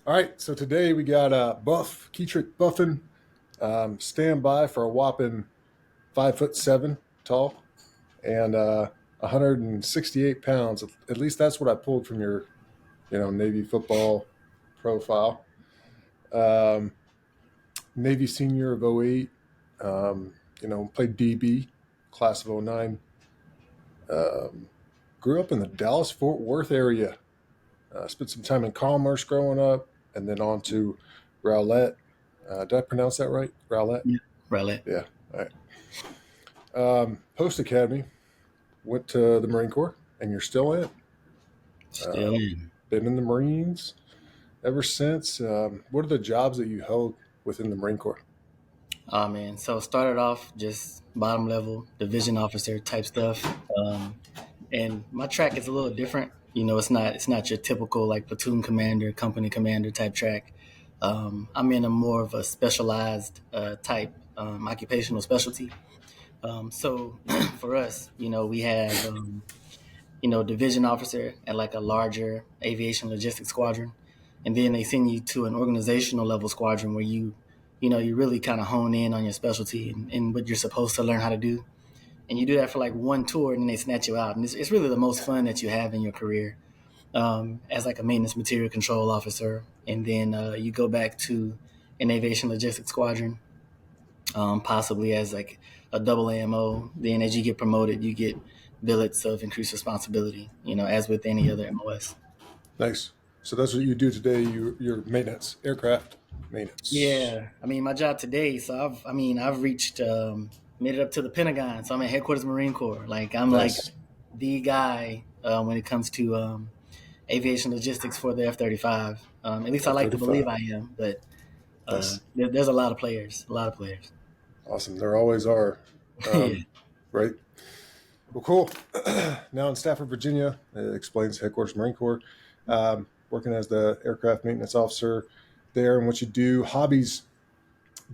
All right, so today we got Ketric Buffin, stand by for a whopping 5'7" tall and 168 pounds. At least that's what I pulled from your, Navy football profile. Um, Navy senior of '08. Played DB, class of '09. Um, Grew up in the Dallas Fort Worth area. Spent some time in commerce growing up, and then on to Rowlett. Did I pronounce that right? Rowlett? Yeah. Really? Yeah. All right. Post Academy, went to the Marine Corps, and you're still in. Still Um, in. Been in the Marines ever since. What are the jobs that you held within the Marine Corps? Oh man. So started off just bottom level division officer type stuff. And my track is a little different. It's not your typical like platoon commander, company commander type track. I'm in a more of a specialized type occupational specialty. So for us, we have division officer at like a larger aviation logistics squadron, and then they send you to an organizational level squadron where you really kind of hone in on your specialty and what you're supposed to learn how to do. And you do that for like one tour, and then they snatch you out, and it's really the most fun that you have in your career as like a maintenance material control officer. And then you go back to an aviation logistics squadron, possibly as like a double AMO. Then as you get promoted, you get billets of increased responsibility, as with any other MOS. Nice. So that's what you do today. You're maintenance, aircraft maintenance. Yeah, I mean, my job today. So I've reached, made it up to the Pentagon. So I'm at headquarters Marine Corps. Like I'm like Nice. the guy when it comes to aviation logistics for the F-35. At least I like to believe F-35. I am, but Nice. there's a lot of players, a lot of players. Awesome. There always are. Yeah, Right. Well, cool. Now in Stafford, Virginia, it explains headquarters Marine Corps, working as the aircraft maintenance officer there, and what you do, hobbies,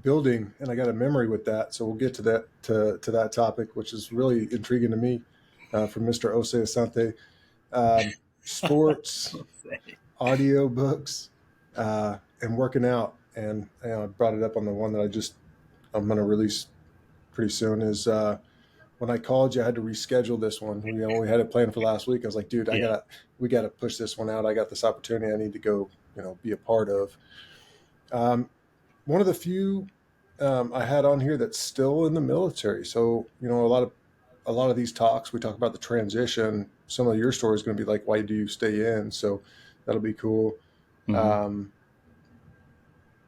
building, and I got a memory with that. So we'll get to to that topic, which is really intriguing to me, from Mr. Ose Asante. Sports, audiobooks, and working out. And I brought it up on the one that I'm going to release pretty soon. Is when I called you, I had to reschedule this one. We had it planned for last week. I was like, dude, yeah, we gotta push this one out. I got this opportunity. I need to go, be a part of. Um, One of the few I had on here that's still in the military. So a lot of these talks, we talk about the transition. Some of your story is going to be like, why do you stay in? So that'll be cool. hmm Um,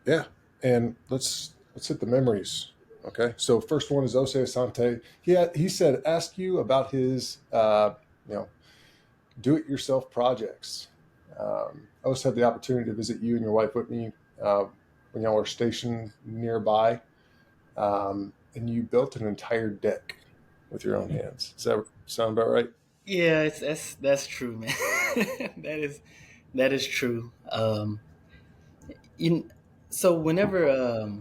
yeah, and let's hit the memories. Okay, so first one is Ose Asante. He said ask you about his you know do-it-yourself projects. Ose had the opportunity to visit you and your wife Whitney when y'all were stationed nearby, and you built an entire deck with your own hands. Does that sound about right? yeah. That's true, man. that is true. In so whenever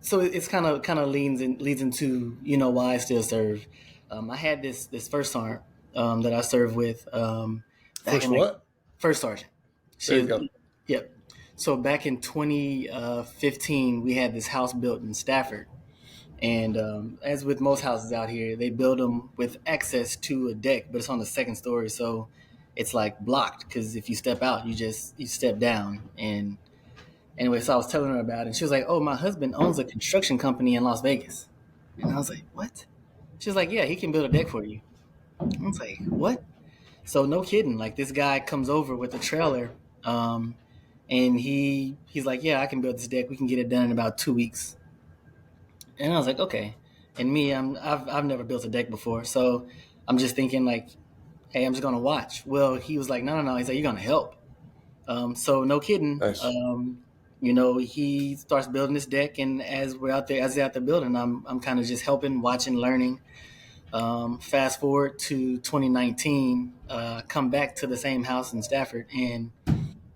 so it's kind of leads into why I still serve. I had this first sergeant that I served with back in First, like what? first sergeant. There She you was, go. yep. So back in 2015, we had this house built in Stafford, and as with most houses out here, they build them with access to a deck, but it's on the second story, so it's like blocked because if you step out, you step down. And anyway, so I was telling her about it, and she was like, "Oh, my husband owns a construction company in Las Vegas," and I was like, "What?" She was like, "Yeah, he can build a deck for you." I was like, "What?" So no kidding, like this guy comes over with a trailer, and he's like, "Yeah, I can build this deck. We can get it done in about 2 weeks." And I was like, "Okay." And me, I've never built a deck before, so I'm just thinking like, "Hey, I'm just gonna watch." Well, he was like, "No, no, no." He's like, "You're gonna help." So no kidding. Nice. He starts building this deck, and as they're out there building, I'm kind of just helping, watching, learning. Fast forward to 2019, come back to the same house in Stafford, and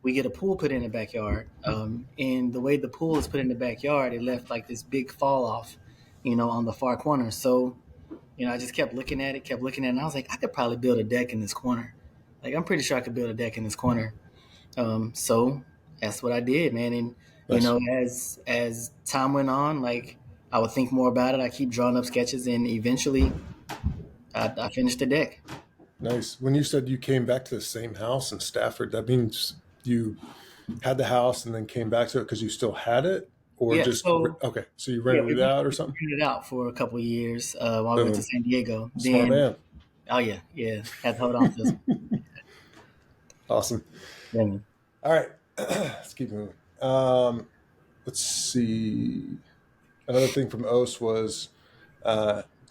we get a pool put in the backyard. And the way the pool is put in the backyard, it left like this big fall off, on the far corner. So, I just kept looking at it, and I was like, I could probably build a deck in this corner. Like, I'm pretty sure I could build a deck in this corner. So that's what I did, man. And Nice. as time went on, like I would think more about it. I keep drawing up sketches, and eventually, I finished the deck. Nice. When you said you came back to the same house in Stafford, that means you had the house and then came back to it because you still had it, or Yeah. just So okay? So you yeah, rented it out or something? rented it out for a couple of years while we went to Boom. San Diego. Smart Then, man. oh yeah, yeah, had to hold on to this Awesome. one. All right. Let's keep moving. Let's see. Another thing from Os was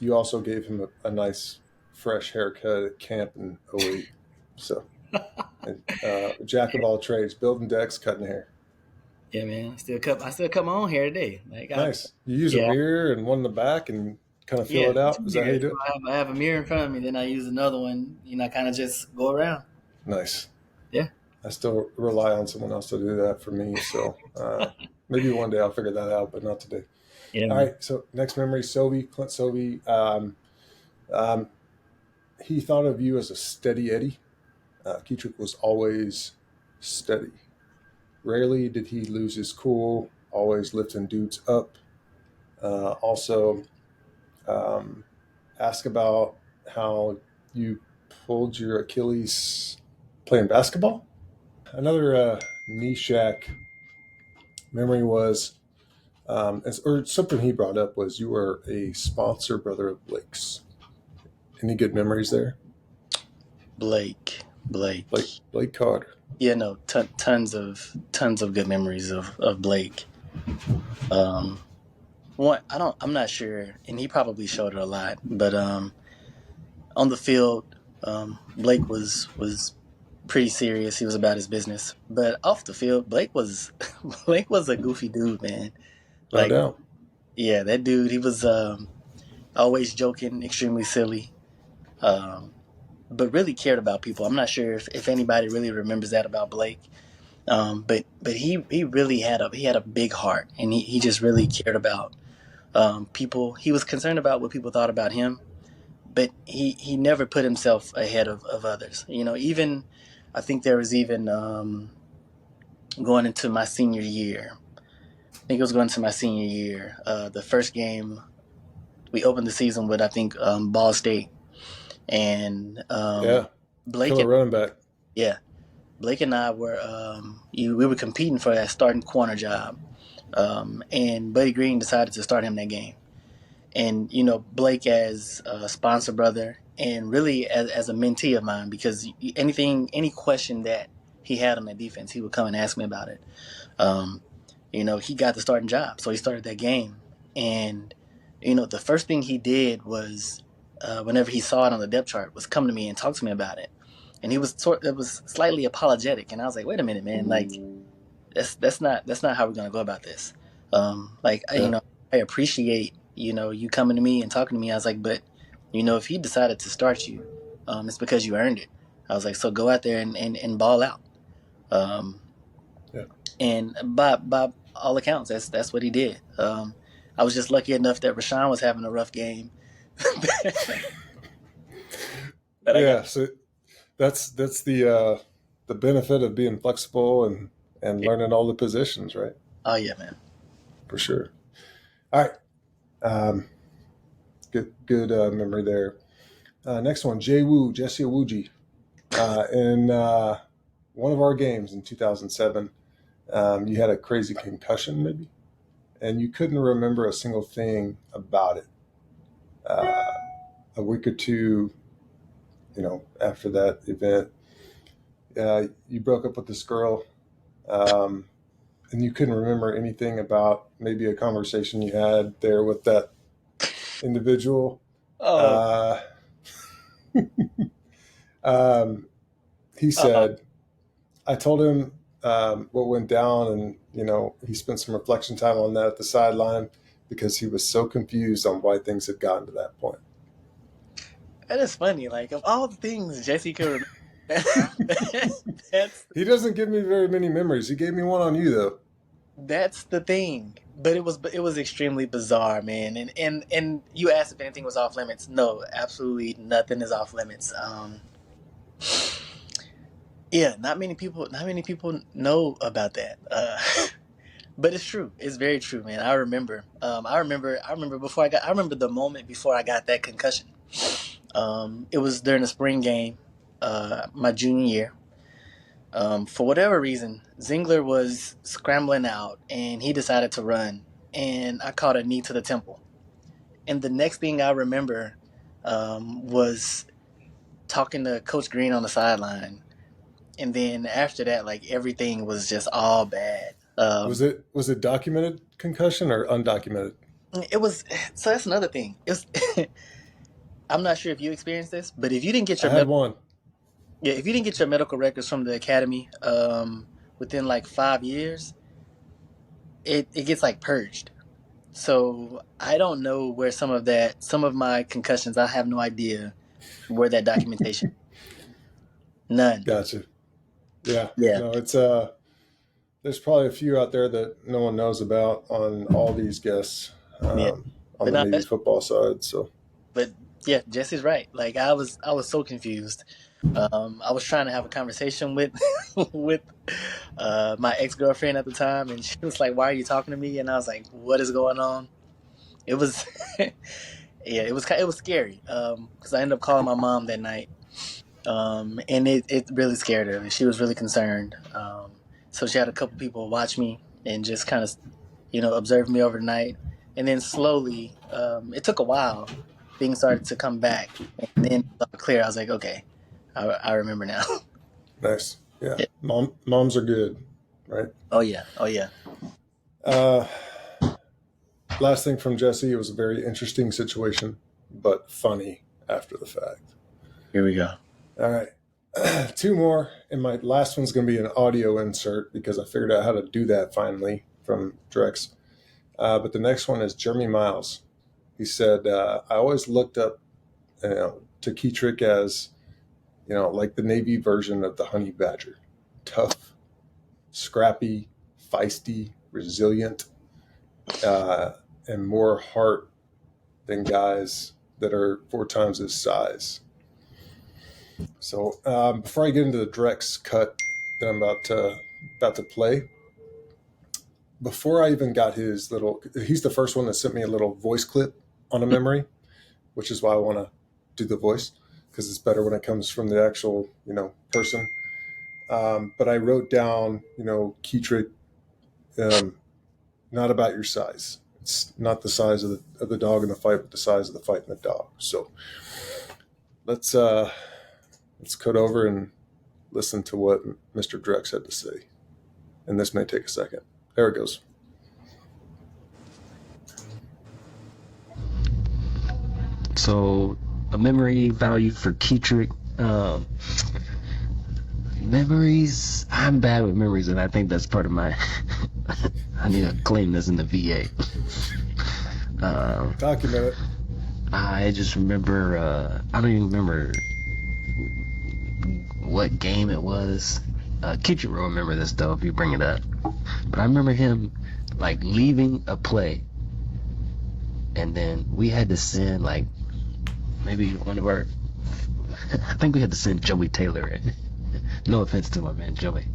you also gave him a nice fresh haircut at camp in '08. So, and, jack of all trades, building decks, cutting hair. Yeah, man. I still cut my own hair today. Like Nice. You use a yeah, mirror and one in the back and kind of feel yeah, it out. two Is that how you mirrors. do So it? I have a mirror in front of me, then I use another one. I kind of just go around. Nice. Yeah. I still rely on someone else to do that for me. So maybe one day I'll figure that out, but not today. Yeah, All man. right. So next memory, Clint Sovey. Um, he thought of you as a steady Eddie. Ketric was always steady. Rarely did he lose his cool, always lifting dudes up. Also, um, ask about how you pulled your Achilles playing basketball. Another Neshak memory was, or something he brought up was you were a sponsor brother of Blake's. Any good memories there? Blake. Blake Carter. Yeah, no, tons of good memories of Blake. Um, I'm not sure, and he probably showed it a lot, but on the field, Blake was pretty serious. He was about his business, but off the field, Blake was Blake was a goofy dude, man. No Like, doubt. yeah, that dude, he was always joking, extremely silly, um, but really cared about people. I'm not sure if anybody really remembers that about Blake. But he really had a big heart, and he just really cared about people. He was concerned about what people thought about him, but he never put himself ahead of others. Even I think there was even going into my senior year. I think it was going into my senior year. The first game we opened the season with, I think, Ball State, and Yeah. Blake Killer and running back. yeah, Blake and I were we were competing for that starting corner job, and Buddy Green decided to start him that game. And Blake as a sponsor brother, and really as a mentee of mine, because any question that he had on the defense, he would come and ask me about it. Um, he got the starting job, so he started that game, and the first thing he did was, whenever he saw it on the depth chart, was come to me and talk to me about it. And it was slightly apologetic, and I was like, wait a minute, man, like that's not how we're gonna go about this. Like Yeah. I appreciate you coming to me and talking to me. I was like, but if he decided to start you, it's because you earned it. I was like, so go out there and ball out. Um, Yeah. and by all accounts, that's what he did. I was just lucky enough that Rashawn was having a rough game. But I got Yeah. So that's the benefit of being flexible and learning all the positions, right? oh yeah, man. For sure. All right. Um, good memory there. Next one, Jesse Awuji. In one of our games in 2007, you had a crazy concussion, maybe, and you couldn't remember a single thing about it. Uh, a week or two, after that event, you broke up with this girl, um, and you couldn't remember anything about maybe a conversation you had there with that individual. Oh, Uh, um, he uh, said, I told him what went down, and he spent some reflection time on that at the sideline because he was so confused on why things had gotten to that point. that is funny. Like, of all the things Jesse could remember, that's He doesn't give me very many memories. He gave me one on you though. that's the thing. But it was extremely bizarre, man. And you asked if anything was off limits. No, absolutely nothing is off limits. Yeah, not many people know about that. But it's true. It's very true, man. I remember. I remember before I got. I remember the moment before I got that concussion. It was during the spring game, my junior year. For whatever reason, Zingler was scrambling out, and he decided to run, and I caught a knee to the temple. And the next thing I remember was talking to Coach Green on the sideline, and then after that, like everything was just all bad. Was it documented concussion or undocumented? It was so that's another thing. It's I'm not sure if you experienced this, but if you didn't get I your had one. yeah, if you didn't get your medical records from the academy within like 5 years, it gets like purged. So I don't know where some of my concussions, I have no idea where that documentation. None. Gotcha. Yeah. Yeah, No, it's there's probably a few out there that no one knows about on all these guests yeah. on But the no, Navy that's football side. So but yeah, Jesse's right. Like I was so confused. I was trying to have a conversation with with my ex girlfriend at the time, and she was like, "Why are you talking to me?" And I was like, "What is going on?" It was, yeah, it was scary. Because I ended up calling my mom that night, and it really scared her. She was really concerned. So she had a couple people watch me and just kind of, observe me overnight, and then slowly, it took a while. Things started to come back, and then it was clear. I was like, okay, I remember now. nice. Yeah. Yeah. Moms are good, right? Oh yeah, oh yeah. Uh, last thing from Jesse, it was a very interesting situation, but funny after the fact. Here we go. All right. Two more, and my last one's going to be an audio insert because I figured out how to do that finally from Drex. But the next one is Jeremy Miles. He said, I always looked up to Ketric as, like the Navy version of the honey badger. Tough, scrappy, feisty, resilient, and more heart than guys that are 4 times his size. So before I get into the Drex cut that I'm about to play, before I even got he's the first one that sent me a little voice clip on a memory, which is why I want to do the voice because it's better when it comes from the actual, person. But I wrote down, Ketric, not about your size. It's not the size of the dog in the fight, but the size of the fight in the dog. So let's cut over and listen to what Mr. Drex had to say. And this may take a second. There it goes. So a memory value for Ketric. Memories. I'm bad with memories, and I think that's part of my. I need to claim this in the VA. Document it. I just remember. I don't even remember what game it was. Ketric will remember this though if you bring it up. But I remember him like leaving a play, and then we had to send like maybe one of our. I think we had to send Joey Taylor in. No offense to my man Joey.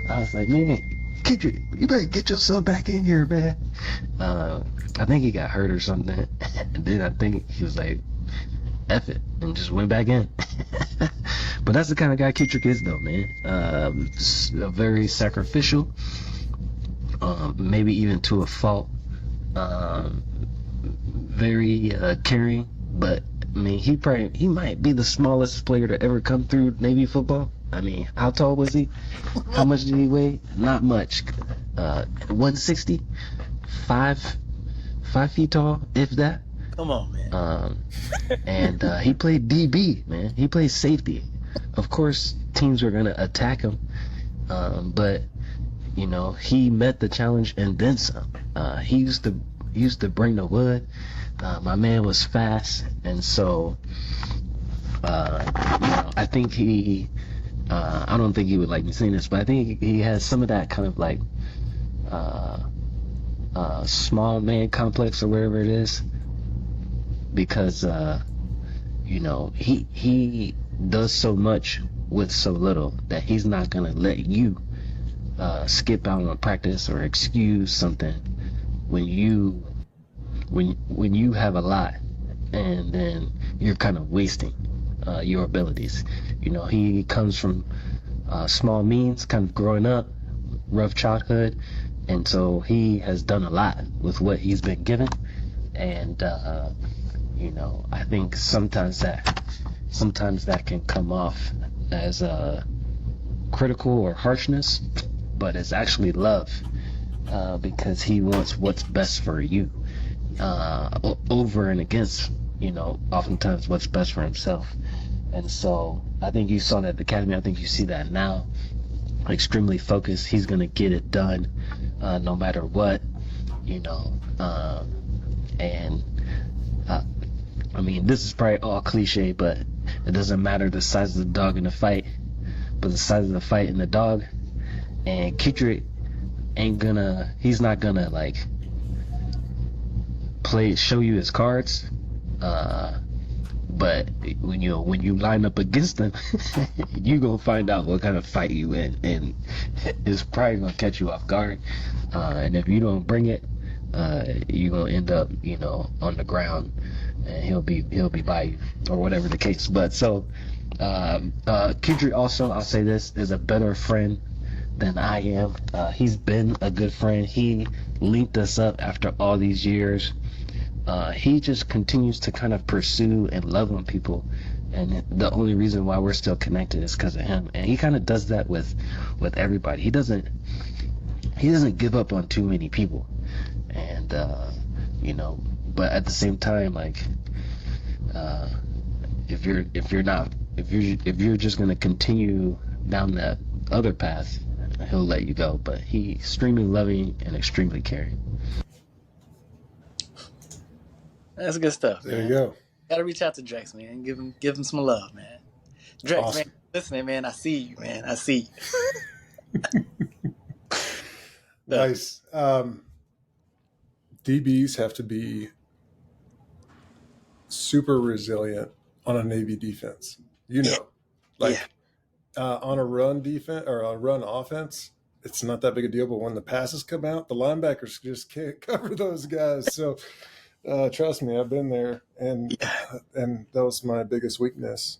I was like, man, Ketric, you better get yourself back in here, man. I think he got hurt or something. And then I think he was like, F it, and just went back in. But that's the kind of guy Ketric is, though, man. Very sacrificial, maybe even to a fault. Very caring, but I mean, he might be the smallest player to ever come through Navy football. I mean, how tall was he? How much did he weigh? Not much. 160, 5 feet tall, if that. Come on, man. And he played DB, man. He played safety. Of course, teams were gonna attack him, but he met the challenge and then some. He used to bring the wood. My man was fast, and so I think he. I don't think he would like me saying this, but I think he has some of that kind of like small man complex or wherever it is, because he does so much with so little that he's not gonna let you skip out on practice or excuse something when you have a lot, and then you're kind of wasting your abilities. He comes from small means, kind of growing up, rough childhood, and so he has done a lot with what he's been given. And I think sometimes that can come off as critical or harshness, but it's actually love, because he wants what's best for you, over and against, oftentimes what's best for himself. And so I think you saw that at the academy. I think you see that now. Extremely focused. He's gonna get it done, no matter what, and I mean, this is probably all cliche, but it doesn't matter the size of the dog in the fight, but the size of the fight in the dog. And Ketric he's not gonna like show you his cards, but when you line up against him, you gonna find out what kind of fight you in, and it's probably gonna catch you off guard. And if you don't bring it, you're gonna end up, on the ground, and he'll be by you, or whatever the case. But so, Ketric also, I'll say this, is a better friend than I am. He's been a good friend. He linked us up after all these years. He just continues to kind of pursue and love on people, and the only reason why we're still connected is because of him. And he kind of does that with everybody. He doesn't give up on too many people, and but at the same time, like, if you're just gonna continue down that other path, he'll let you go. But he's extremely loving and extremely caring. That's good stuff. There man. you go. Gotta reach out to Drex, man. Give him some love, man. Drex, Awesome. man, listening, man. I see you, man. I see you. Nice. DBs have to be super resilient on a Navy defense. On a run defense or a run offense, it's not that big a deal. But when the passes come out, the linebackers just can't cover those guys. So trust me, I've been there, and that was my biggest weakness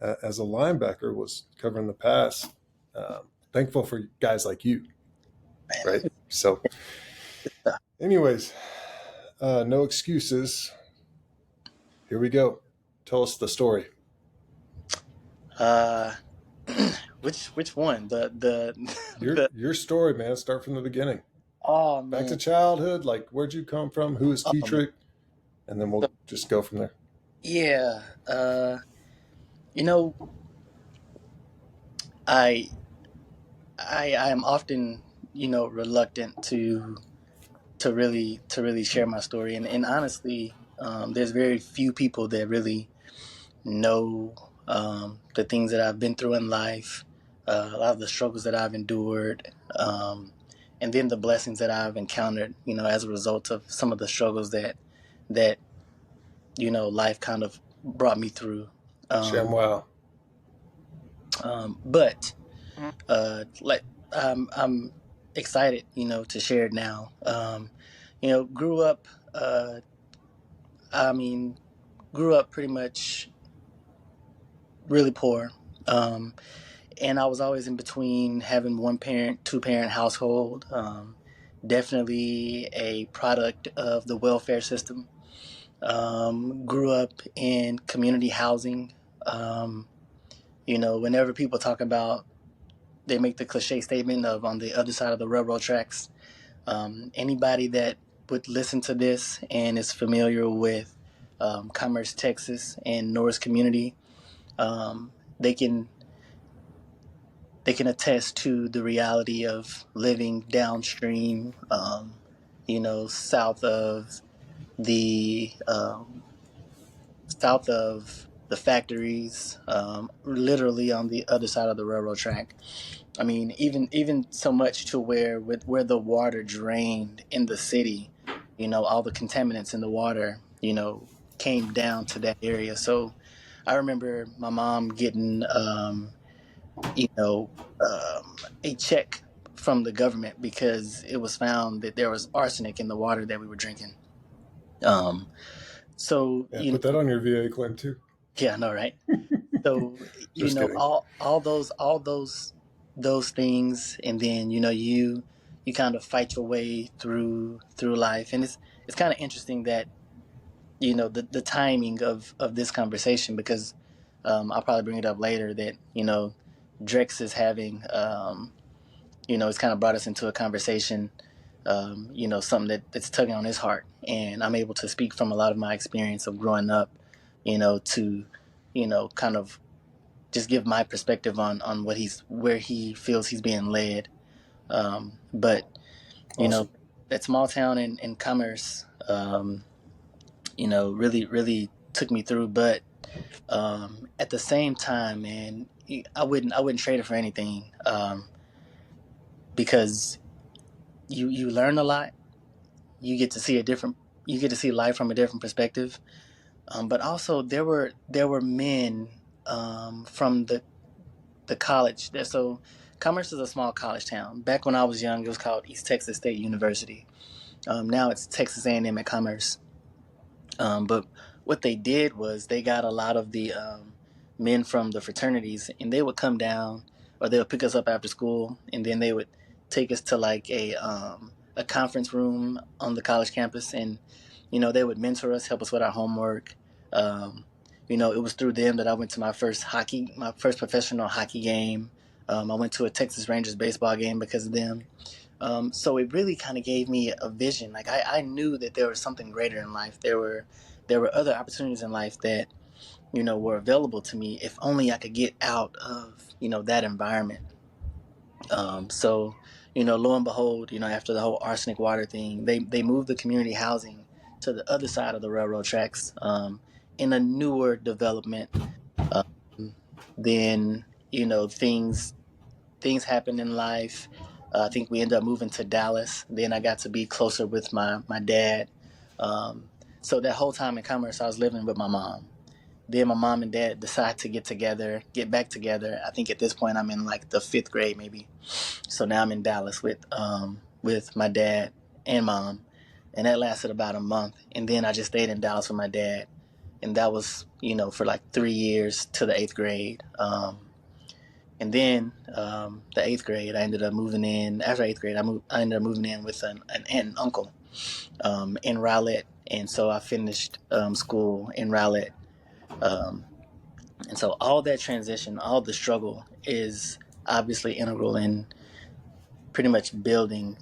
as a linebacker, was covering the pass. Thankful for guys like you, right? So, anyways, no excuses. Here we go. Tell us the story. Which one? Your story, man. Start from the beginning. Oh man. Back to childhood. Like, where'd you come from? Who is Ketric? And then we'll just go from there. Yeah. I am often, reluctant to really share my story, and honestly, there's very few people that really know the things that I've been through in life, a lot of the struggles that I've endured, and then the blessings that I've encountered, as a result of some of the struggles that life kind of brought me through. ShamWow. But I'm excited, to share it now. Grew up pretty much really poor. And I was always in between having one parent, 2-parent household. Definitely a product of the welfare system. Grew up in community housing. Whenever people talk about, they make the cliche statement of on the other side of the railroad tracks. Anybody that would listen to this and is familiar with Commerce, Texas, and Norris community, they can attest to the reality of living downstream, south of the factories, literally on the other side of the railroad track. I mean, even so much to where the water drained in the city, all the contaminants in the water, came down to that area. So I remember my mom getting you know, a check from the government because it was found that there was arsenic in the water that we were drinking. Um, so Yeah, put that on your VA claim too. yeah, I know, right? So Just kidding. all those things, and then you kind of fight your way through life, and it's kind of interesting that the timing of this conversation because I'll probably bring it up later that Drex is having it's kind of brought us into a conversation, something that's tugging on his heart, and I'm able to speak from a lot of my experience of growing up, to kind of just give my perspective on where he feels he's being led. But Awesome. that small town in Commerce, really really took me through. But at the same time, man, I wouldn't trade it for anything, because you learn a lot. You get to see you get to see life from a different perspective. But also there were men from the college. So Commerce is a small college town. Back when I was young, it was called East Texas State University. Now it's Texas A&M at Commerce. But what they did was they got a lot of the men from the fraternities, and they would come down, or they would pick us up after school, and then they would take us to like a conference room on the college campus, and they would mentor us, help us with our homework. It was through them that I went to my first professional hockey game. I went to a Texas Rangers baseball game because of them. So it really kind of gave me a vision. Like I knew that there was something greater in life. There were other opportunities in life that were available to me if only I could get out of that environment. So lo and behold, after the whole arsenic water thing, they moved the community housing to the other side of the railroad tracks, in a newer development. Um, then things happen in life. I think we ended up moving to Dallas. Then I got to be closer with my dad. Um, so that whole time in Commerce, I was living with my mom. Then my mom and dad decide to get back together. I think at this point I'm in like the fifth grade maybe. So now I'm in Dallas with my dad and mom, and that lasted about a month. And then I just stayed in Dallas with my dad, and that was for like 3 years to the eighth grade. And then the eighth grade, I ended up moving in. After eighth grade, I ended up moving in with an aunt and uncle in Rowlett, and so I finished school in Rowlett. Um, and so all that transition, all the struggle, is obviously integral in pretty much building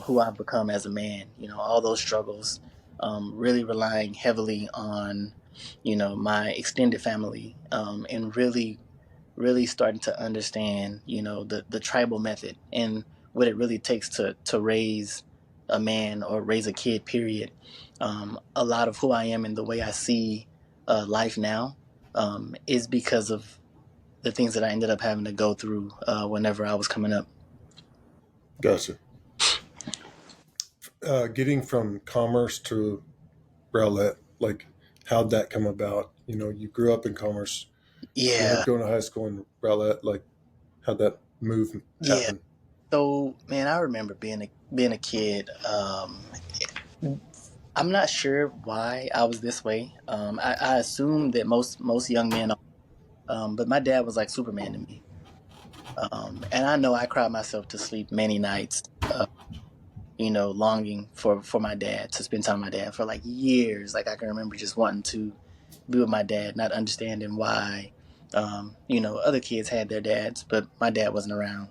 who I've become as a man. All those struggles, really relying heavily on my extended family, and really starting to understand, the tribal method and what it really takes to raise a man or raise a kid, period. A lot of who I am and the way I see life now is because of the things that I ended up having to go through whenever I was coming up. Gotcha. Getting from Commerce to Rowlett, like, how'd that come about? You grew up in Commerce. You ended Yeah, up going to high school in Rowlett. Like, how'd that move yeah. happen? So, man, I remember being a kid. I'm not sure why I was this way. I assume that most young men are, but my dad was like Superman to me. And I know I cried myself to sleep many nights, longing for my dad, to spend time with my dad for like years. Like I can remember just wanting to be with my dad, not understanding why, other kids had their dads, but my dad wasn't around.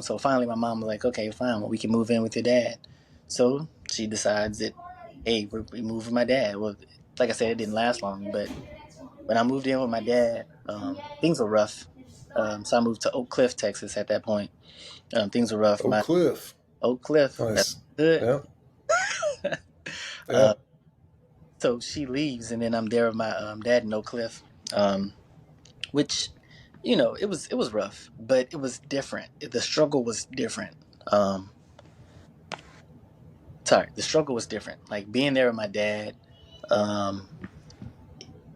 So finally, my mom was like, "Okay, fine. Well, we can move in with your dad." So she decides that, hey, we move with my dad. Well, like I said, it didn't last long. But when I moved in with my dad, things were rough. So I moved to Oak Cliff, Texas. At that point, things were rough. Oak My Cliff. Oak Cliff, that's Nice. good. Yeah. Yeah. uh, so she leaves, and then I'm there with my dad in Oak Cliff, um, which it was rough, but it was different. The struggle was different. Um, Sorry, the struggle was different. Like being there with my dad, um,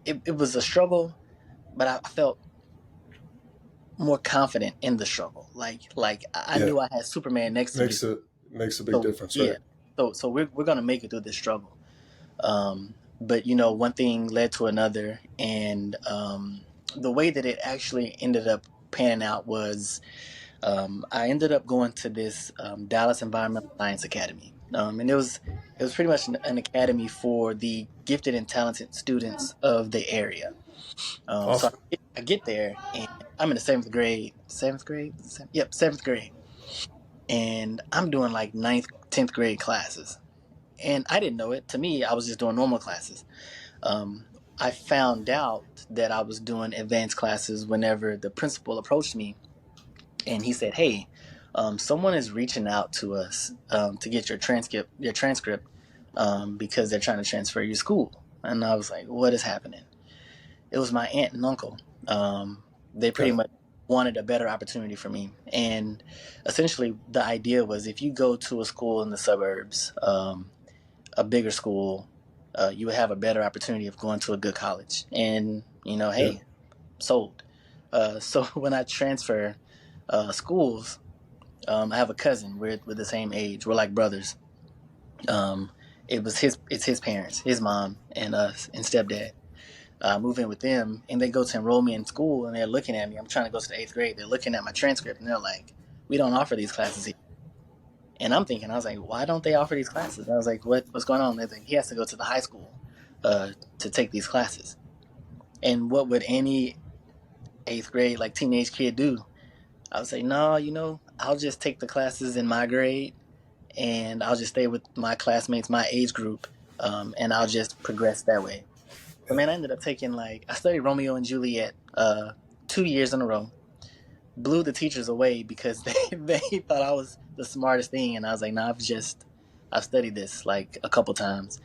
it was a struggle, but I felt more confident in the struggle. Like I Yeah. knew I had Superman next to me. Makes a big So difference, yeah, right? so we're gonna make it through this struggle. But you know, one thing led to another, and the way that it actually ended up panning out was I ended up going to this Dallas Environmental Science Academy, and it was pretty much an academy for the gifted and talented students of the area. So Awesome. I get there, and I'm in the seventh grade. Yep, seventh grade, and I'm doing like ninth, 10th grade classes, and I didn't know it. To me, I was just doing normal classes. Um, I found out that I was doing advanced classes whenever the principal approached me and he said, "Hey, someone is reaching out to us to get your transcript because they're trying to transfer your school." And I was like, "What is happening?" It was my aunt and uncle. They pretty Okay. much wanted a better opportunity for me, and essentially the idea was if you go to a school in the suburbs, a bigger school, you would have a better opportunity of going to a good college. And you know, Yeah. hey, sold. So when I transfer schools, I have a cousin. We're the same age. We're like brothers. Um, it's his parents, his mom, and us, and stepdad. Move in with them, and they go to enroll me in school, and they're looking at me. I'm trying to go to the eighth grade. They're looking at my transcript, and they're like, "We don't offer these classes here." And I'm thinking, I was like, "Why don't they offer these classes?" I was like, "What's going on?" They're like, "He has to go to the high school to take these classes." And what would any eighth grade like teenage kid do? I would say, "No, you know, I'll just take the classes in my grade, and I'll just stay with my classmates, my age group, and I'll just progress that way." So man, I ended up taking I studied Romeo and Juliet 2 years in a row. Blew the teachers away because they thought I was the smartest thing, and I was like, "No, I've studied this like a couple times."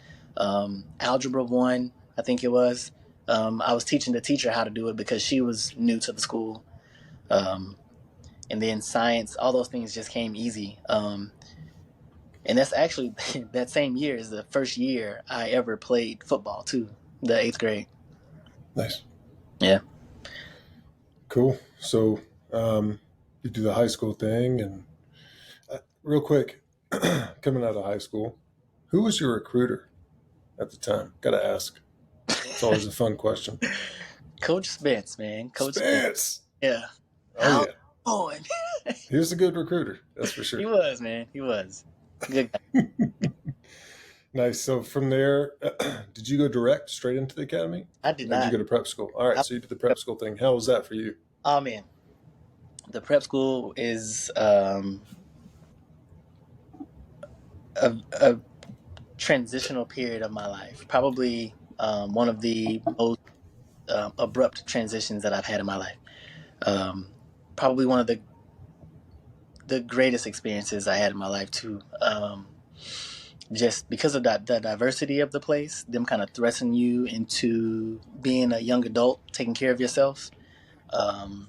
Algebra 1, I think it was. I was teaching the teacher how to do it because she was new to the school. Um, and then science, all those things just came easy. And that's actually that same year is the first year I ever played football too, the eighth grade. Nice. Yeah. Cool. So you do the high school thing, and real quick, coming out of high school, who was your recruiter at the time? Got to ask. It's always a fun question. Coach Spence, man. Coach Spence. Spence. Yeah. Oh How yeah, on? he was a good recruiter. That's for He sure. was, man. He was. Good guy. Nice. So from there, did you go direct straight into the academy, I did or did you not. go to prep school? All right. I, So you did the prep school thing. How was that for you? oh man. The prep school is a transitional period of my life. Probably one of the most abrupt transitions that I've had in my life. Um, Probably one of the greatest experiences I had in my life too. Just because of the diversity of the place, them kind of thrusting you into being a young adult, taking care of yourself, um,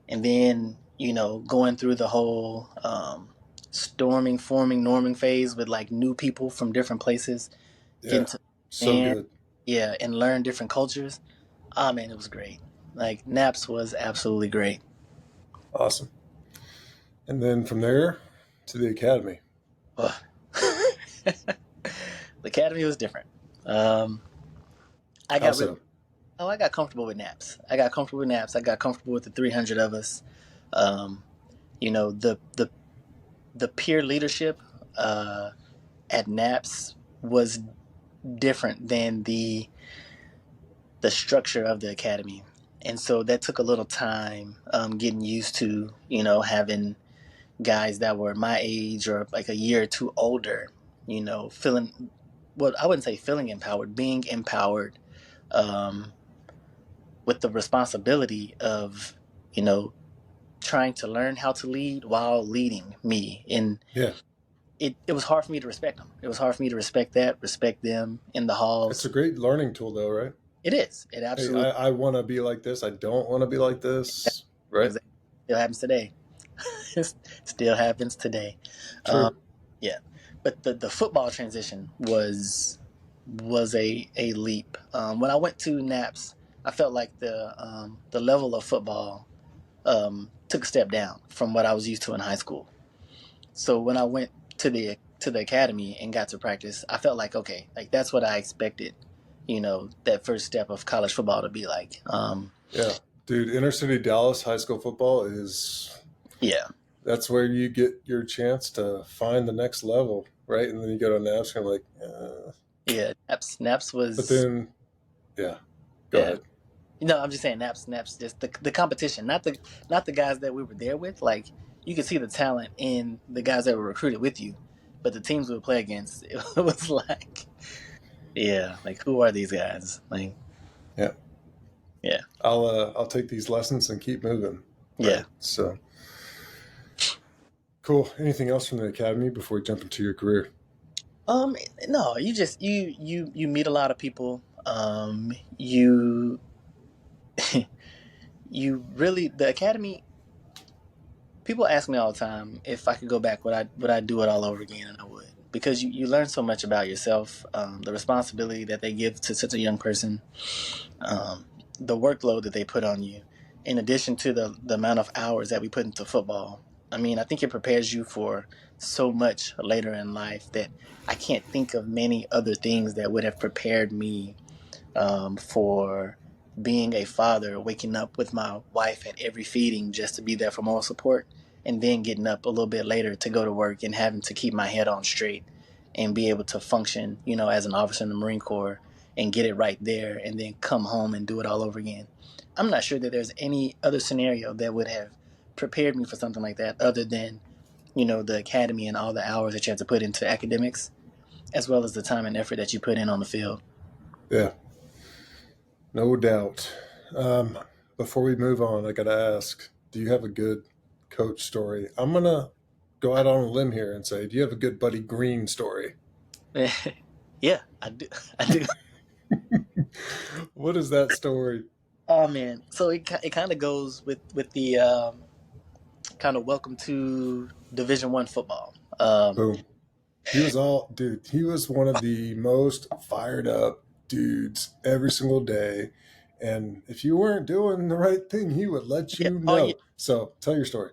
and then you know going through the whole storming, forming, norming phase with like new people from different places, getting Yeah. to So understand, good. yeah, and learn different cultures. Ah, man, it was great. Like Naps was absolutely great. Awesome. And then from there to the academy. Ugh. The academy was different. Um, I How got really, so? oh, I got comfortable with Naps. I got comfortable with Naps. I got comfortable with the 300 of us. Um, you know, the peer leadership at Naps was different than the structure of the academy, and so that took a little time getting used to. You know, having guys that were my age or like a year or two older. You know, feeling well, I wouldn't say feeling empowered, being empowered um, with the responsibility of you know trying to learn how to lead while leading me. And Yeah. it was hard for me to respect them. It was hard for me to respect them in the It's halls. a great learning tool, though, right? It is. It Hey, absolutely I want to be like this. I don't want to be like this. Right? exactly still happens today. It still happens today. Um, True. yeah, but the football transition was a leap. When I went to Naps, I felt like the level of football. took a step down from what I was used to in high school. So when I went to the academy and got to practice, I felt like, okay, like that's what I expected, that first step of college football to be like. Yeah, dude, inner city Dallas high school football is Yeah, that's where you get your chance to find the next level, right? And then you go to Naps and you're like, yeah. Naps but was, then, yeah, go yeah. ahead. I'm just saying Naps just the competition, not the guys that we were there with. Like you could see the talent in the guys that were recruited with you, but the teams we would play against, it was like, yeah, like who are these guys? Like, Yeah, yeah, I'll take these lessons and keep moving. yeah. Right. So cool. Anything else from the academy before we jump into your career? No, you just you meet a lot of people. You you really the academy. People ask me all the time if I could go back, would I do it all over again, and I would, because you learn so much about yourself, the responsibility that they give to such a young person, the workload that they put on you, in addition to the amount of hours that we put into football. I mean, I think it prepares you for so much later in life that I can't think of many other things that would have prepared me for being a father, waking up with my wife at every feeding just to be there for moral support, and then getting up a little bit later to go to work and having to keep my head on straight and be able to function, as an officer in the Marine Corps and get it right there and then come home and do it all over again. I'm not sure that there's any other scenario that would have prepared me for something like that other than, the academy and all the hours that you have to put into academics, as well as the time and effort that you put in on the field. Yeah, no doubt. Um, Before we move on, I got to ask, do you have a good coach story? I'm going to go out on a limb here and say, do you have a good Buddy Green story? Yeah, I do. I do. What is that story? Oh man, so it kind of goes with the kind of welcome to Division I football. Boom. Dude, he was one of the most fired up dudes every single day. And if you weren't doing the right thing, he would let Yeah. you Oh yeah. know. So tell your story.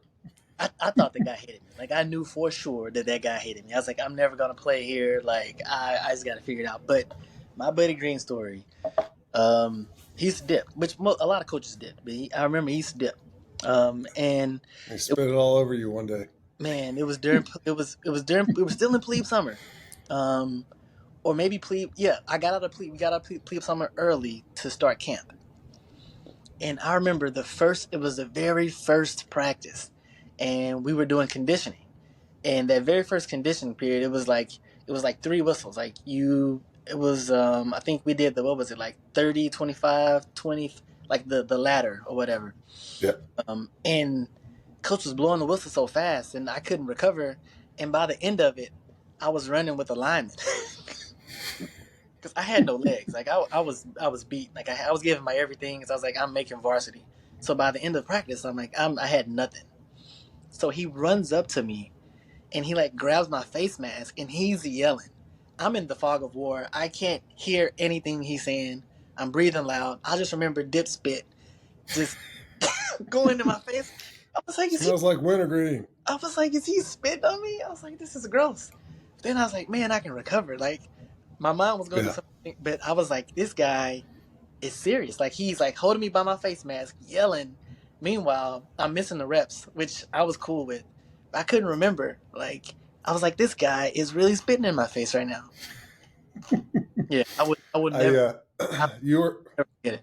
I thought the guy hated me. Like I knew for sure that guy hated me. I was like, I'm never gonna play here. Like I just got to figure it out. But my Buddy Green story, he used to dip, which a lot of coaches did. But I remember he used to dip. And He spit it all over you one day. man, it was during we were still in plebe summer. Or maybe plebe. Yeah, I got out of plebe. We got out of plebe summer early to start camp. And I remember it was the very first practice, and we were doing conditioning. And that very first conditioning period, it was like 3 whistles. It was I think we did what was it, like 30, 25, 20, like the ladder or whatever. Yeah. And coach was blowing the whistle so fast, and I couldn't recover. And by the end of it, I was running with a lineman. Because I had no legs. Like I was beat. Like I was giving my everything. Because I was like, I'm making varsity. So by the end of practice, I'm like, I had nothing. So he runs up to me, and he like grabs my face mask, and he's yelling. I'm in the fog of war. I can't hear anything he's saying. I'm breathing loud. I just remember dip spit just going in my face. I was like, Smells like wintergreen. is he spitting on me? I was like, this is gross. Then I was like, man, I can recover. Like, my mind was going to do something, but I was like, this guy is serious. Like, he's like holding me by my face mask, yelling. Meanwhile, I'm missing the reps, which I was cool with. I couldn't remember. Like, I was like, this guy is really spitting in my face right now. Yeah, I would never. You were Never get it.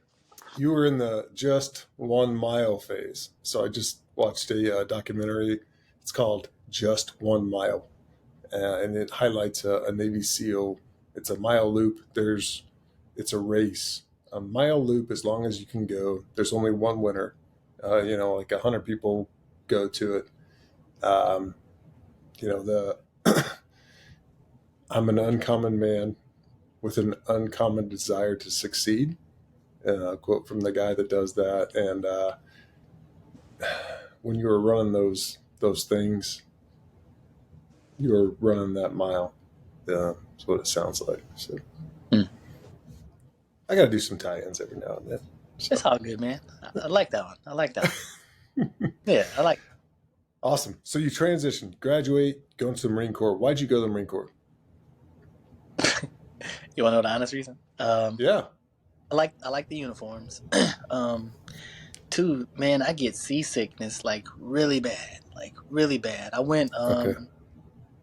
you were in the just 1 mile phase. So I just watched a documentary. It's called Just 1 Mile, and it highlights a Navy SEAL. It's a mile loop. It's a race. A mile loop, as long as you can go. There's only one winner. Like 100 people go to it. The I'm an uncommon man with an uncommon desire to succeed. Quote from the guy that does that. And when you were running those things, you were running that mile. That's what it sounds like. So I got to do some tie-ins every now and then. So. It's all good, man. I like that one. I like that one. Yeah, I like. Awesome. So you transitioned, graduate, go into the Marine Corps. Why'd you go to the Marine Corps? You want to know the honest reason? Yeah. I like the uniforms. um, Two, man, I get seasickness like really bad, like really bad. I went Okay.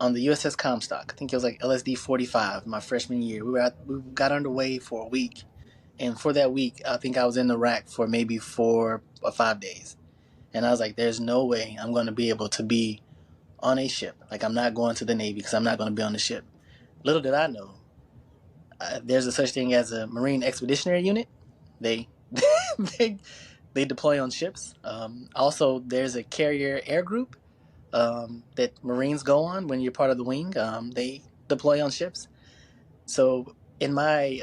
on the USS Comstock. I think it was like LSD 45 my freshman year. We got underway for a week, and for that week, I think I was in the rack for maybe 4 or 5 days. And I was like, "There's no way I'm going to be able to be on a ship. Like I'm not going to the Navy because I'm not going to be on the ship." Little did I know, there's a such thing as a Marine Expeditionary Unit. They they they deploy on ships. Also, there's a carrier air group that Marines go on when you're part of the wing. They deploy on ships. So in my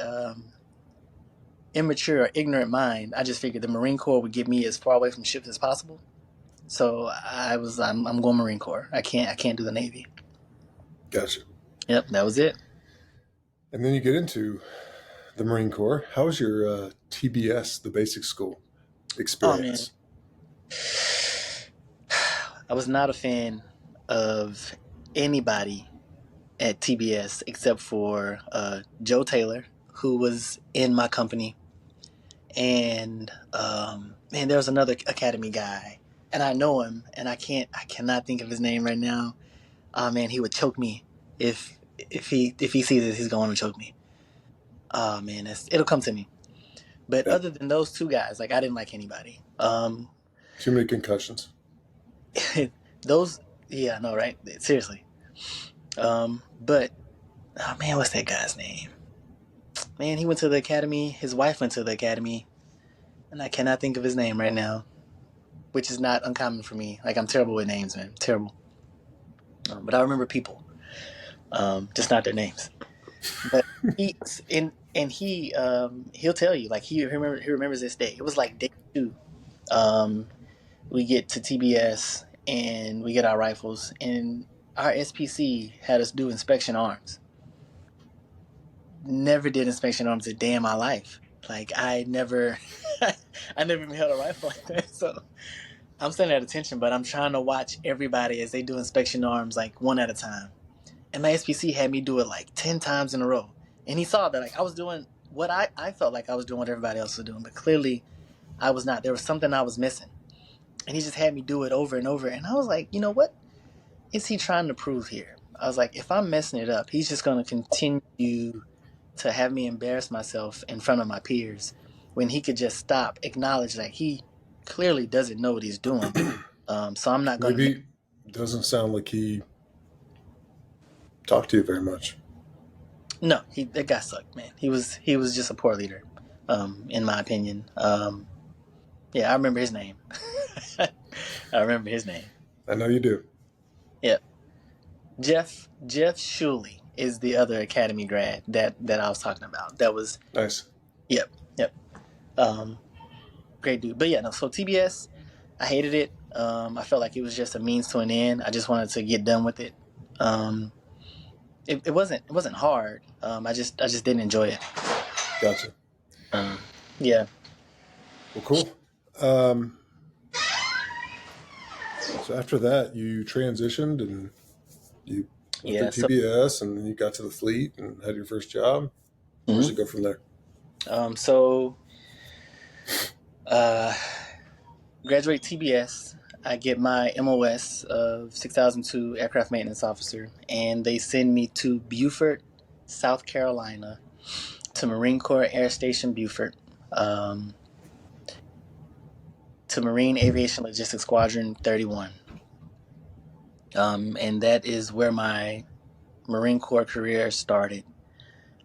immature or ignorant mind, I just figured the Marine Corps would get me as far away from ships as possible. So I'm going Marine Corps. I can't do the Navy. Gotcha. Yep, that was it. And then you get into the Marine Corps. How was your TBS, the basic school Oh man, experience? I was not a fan of anybody at TBS except for Joe Taylor, who was in my company, and man, there was another Academy guy, and I know him, and I cannot think of his name right now. Oh man, he would choke me if he sees it, he's going to choke me. Oh man, it'll come to me. But Yeah. other than those two guys, like I didn't like anybody. Too many concussions. Those, yeah, I know, right? Seriously. But oh man, what's that guy's name? Man, he went to the academy. His wife went to the academy, and I cannot think of his name right now, which is not uncommon for me. Like I'm terrible with names, man. Terrible. But I remember people, just not their names. But he he'll tell you like he remembers this day. It was like day two. Um, we get to TBS and we get our rifles, and our SPC had us do inspection arms. Never did inspection arms a day in my life. Like I never, I never even held a rifle like that. So I'm standing at attention, but I'm trying to watch everybody as they do inspection arms like one at a time. And my SPC had me do it like 10 times in a row, and he saw that like I was doing what I felt like I was doing what everybody else was doing, but clearly I was not. There was something I was missing, and he just had me do it over and over. And I was like, you know what is he trying to prove here? I was like, if I'm messing it up, he's just going to continue to have me embarrass myself in front of my peers when he could just stop, acknowledge that he clearly doesn't know what he's doing. So I'm not going to. Maybe doesn't sound like he talked to you very much. No, that guy sucked, man. He was just a poor leader, in my opinion. Yeah, I remember his name. I remember his name. I know you do. Yeah, Jeff Shuley is the other Academy grad that I was talking about. That was Nice. yep. Um, Great dude. But yeah, no. So TBS, I hated it. I felt like it was just a means to an end. I just wanted to get done with it. Um, it wasn't hard. I just didn't enjoy it. Gotcha. Yeah. Well, cool. Um, so after that, you transitioned and you went Yeah. through So TBS, and then you got to the fleet and had your first job. Where's mhm. it go from there? So uh, graduate TBS. I get my MOS of 6002 aircraft maintenance officer, and they send me to Beaufort, South Carolina, to Marine Corps Air Station Beaufort, um, to Marine Aviation Logistics Squadron 31. And that is where my Marine Corps career started.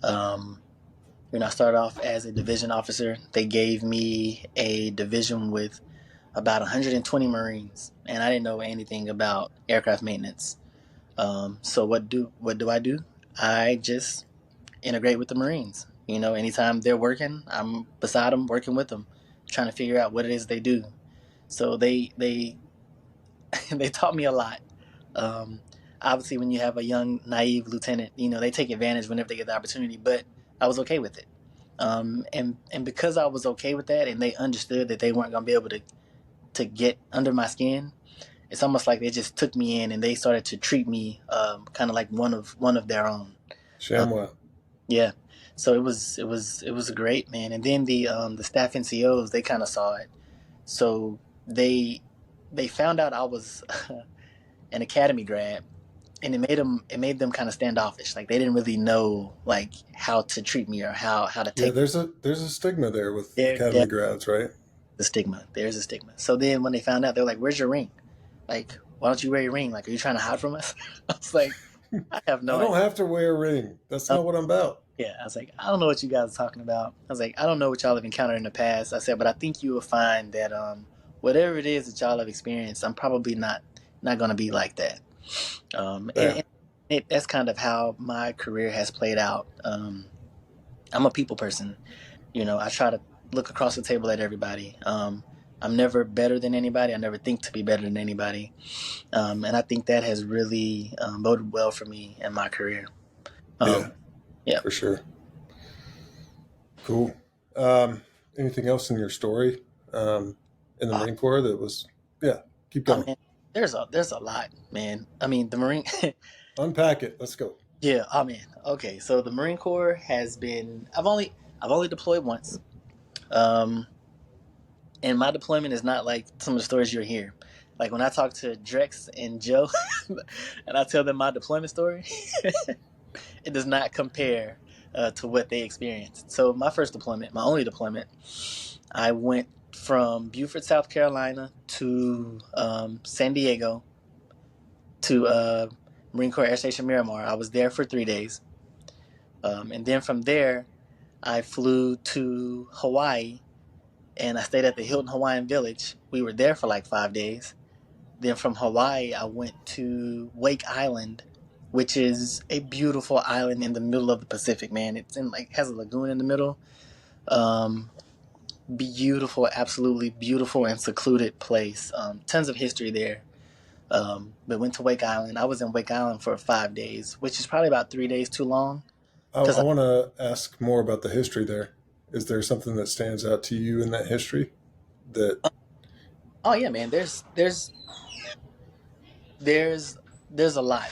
When I started off as a division officer, they gave me a division with about 120 Marines, and I didn't know anything about aircraft maintenance. So what do I do? I just integrate with the Marines. Anytime they're working, I'm beside them, working with them, trying to figure out what it is they do. So they they taught me a lot. Um, Obviously, when you have a young, naive lieutenant, they take advantage whenever they get the opportunity. But I was okay with it, and because I was okay with that, and they understood that they weren't going to be able to to get under my skin. It's almost like they just took me in and they started to treat me kind of like one of their own. ShamWow. Yeah. So it was great, man. And then the staff NCOs, they kind of saw it. So they found out I was an academy grad, and it made them kind of standoffish. Like they didn't really know like how to treat me or how to Yeah, take there's a stigma there with their academy grads, right? the stigma. There's a stigma. So then when they found out, they're like, "Where's your ring? Like, why don't you wear your ring? Like, are you trying to hide from us?" I was like, "I have no I don't idea." have to wear a ring. That's not what I'm about. Yeah, I was like, "I don't know what you guys are talking about." I was like, "I don't know what y'all have encountered in the past." I said, "But I think you will find that whatever it is that y'all have experienced, I'm probably not going to be like that." And that's kind of how my career has played out. I'm a people person. You know, I try to look across the table at everybody. I'm never better than anybody. I never think to be better than anybody. And I think that has really boded well for me in my career. Yeah, Yeah. for sure. Cool. Anything else in your story in the Marine Corps that was, keep I going. mean, there's a lot, man. I mean, the Marine. Unpack it. Let's go. Yeah. I mean, okay. So the Marine Corps has been. I've only deployed once. Um, and my deployment is not like some of the stories you'll hear. Like when I talk to Drex and Joe, and I tell them my deployment story, it does not compare to what they experienced. So my first deployment, my only deployment, I went from Beaufort, South Carolina to San Diego to Marine Corps Air Station Miramar. I was there for 3 days. And then from there, I flew to Hawaii and I stayed at the Hilton Hawaiian Village. We were there for like 5 days. Then from Hawaii, I went to Wake Island, which is a beautiful island in the middle of the Pacific, man. It's in like has a lagoon in the middle. Um, Beautiful, absolutely beautiful and secluded place. Tons of history there. But went to Wake Island. I was in Wake Island for 5 days, which is probably about 3 days too long. I want to ask more about the history there. Is there something that stands out to you in that history? That Oh yeah, man. There's a lot.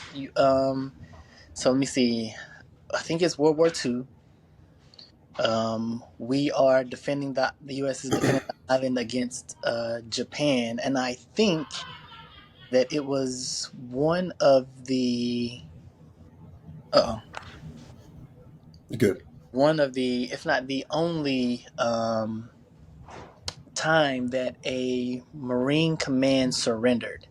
So let me see. I think it's World War II. We are defending the U.S. is defending the island against Japan, and I think that it was one of the good. if not the only time that a Marine command surrendered.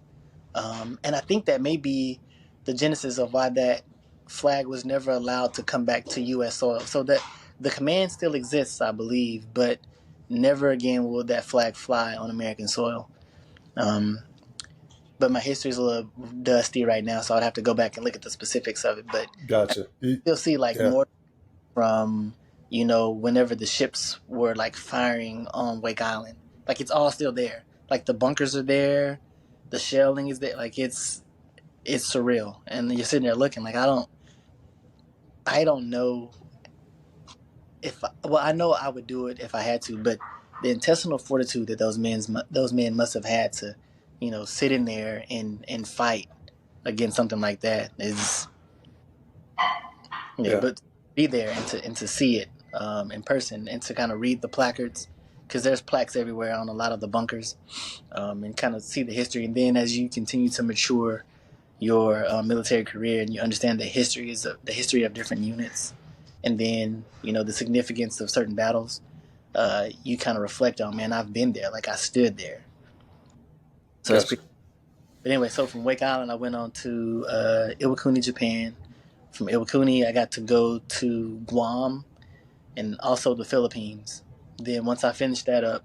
And I think that may be the genesis of why that flag was never allowed to come back to U.S. soil. So that the command still exists, I believe, but never again will that flag fly on American soil. But my history is a little dusty right now, so I'd have to go back and look at the specifics of it. But Gotcha. you'll see like more from, whenever the ships were like firing on Wake Island. Like it's all still there. Like the bunkers are there, the shelling is there. Like it's surreal, and you're sitting there looking like I don't know I know I would do it if I had to, but the intestinal fortitude that those men must have had to, sit in there and fight against something like that is but be there and to see it in person and to kind of read the placards, because there's plaques everywhere on a lot of the bunkers, and kind of see the history. And then as you continue to mature your military career and you understand the history of different units, and then the significance of certain battles, you kind of reflect on, man, I've been there, like I stood there. So it's pretty. But anyway, so from Wake Island I went on to Iwakuni, Japan. From Iwakuni I got to go to Guam and also the Philippines. Then once I finished that up,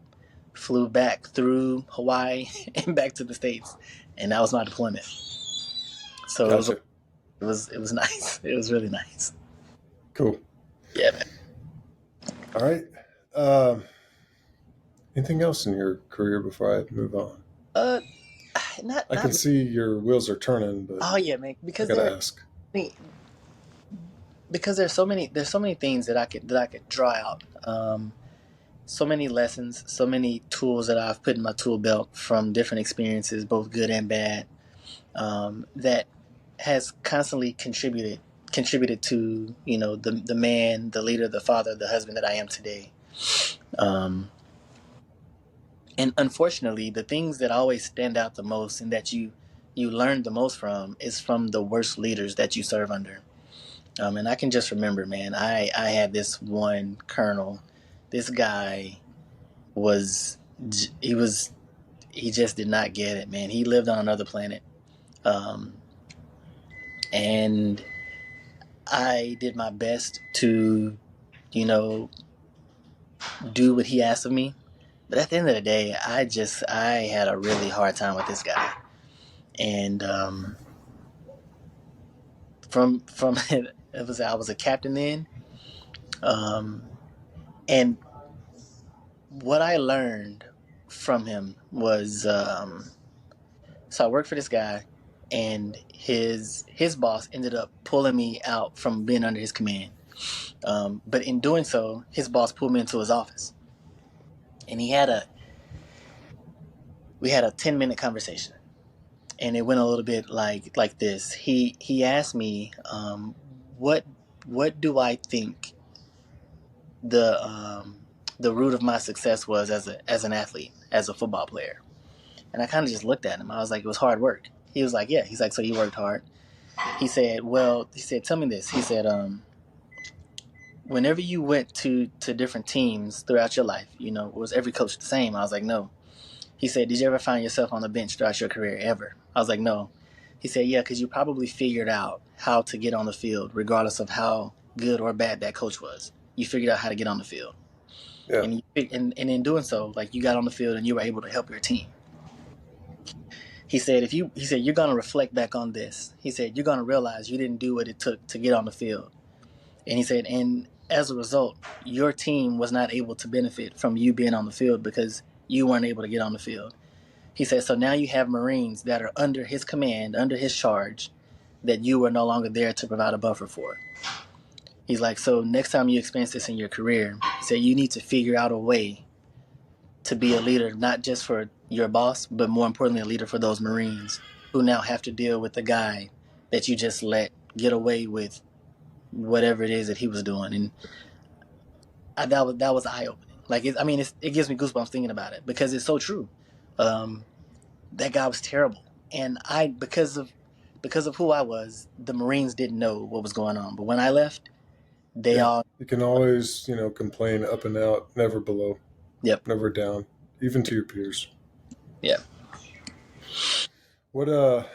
flew back through Hawaii and back to the States, and that was my deployment. So it was nice. It was really nice. Cool. Yeah, man. All right. Anything else in your career before I move on? I can see your wheels are turning, but oh yeah, man. Because I gotta ask. Because there's so many things that I could draw out. so many lessons, so many tools that I've put in my tool belt from different experiences, both good and bad, that has constantly contributed to, you know, the man, the leader, the father, the husband that I am today. And unfortunately, the things that always stand out the most and that you learn the most from is from the worst leaders that you serve under. And I can just remember, man, I had this one colonel. This guy was he was he just did not get it, man. He lived on another planet, um, and I did my best to, you know, do what he asked of me. But at the end of the day, I had a really hard time with this guy, and from I was a captain then, um, and what I learned from him was so I worked for this guy, and his boss ended up pulling me out from being under his command. But in doing so, his boss pulled me into his office, and we had a 10-minute conversation, and it went a little bit like this. He asked me, what do I think the root of my success was as an athlete, as a football player. And I kind of just looked at him. I was like, it was hard work. He was like, yeah. He's like, so you worked hard. He said, tell me this. He said, whenever you went to different teams throughout your life, you know, was every coach the same? I was like, no. He said, did you ever find yourself on the bench throughout your career ever? I was like, no. He said, yeah, because you probably figured out how to get on the field regardless of how good or bad that coach was. You figured out how to get on the field. Yeah. And in doing so, like, you got on the field and you were able to help your team. He said, you're going to reflect back on this. He said, you're going to realize you didn't do what it took to get on the field. And he said, and as a result, your team was not able to benefit from you being on the field because you weren't able to get on the field. He said, so now you have Marines that are under his command, under his charge, that you were no longer there to provide a buffer for. He's like, so next time you experience this in your career, he said, you need to figure out a way to be a leader, not just for your boss, but more importantly, a leader for those Marines who now have to deal with the guy that you just let get away with whatever it is that he was doing. And that was eye opening. Like, it gives me goosebumps thinking about it because it's so true. That guy was terrible, and because of who I was, the Marines didn't know what was going on. But when I left, they all. You can always, complain up and out, never below. Yep. Never down, even to your peers. Yeah. What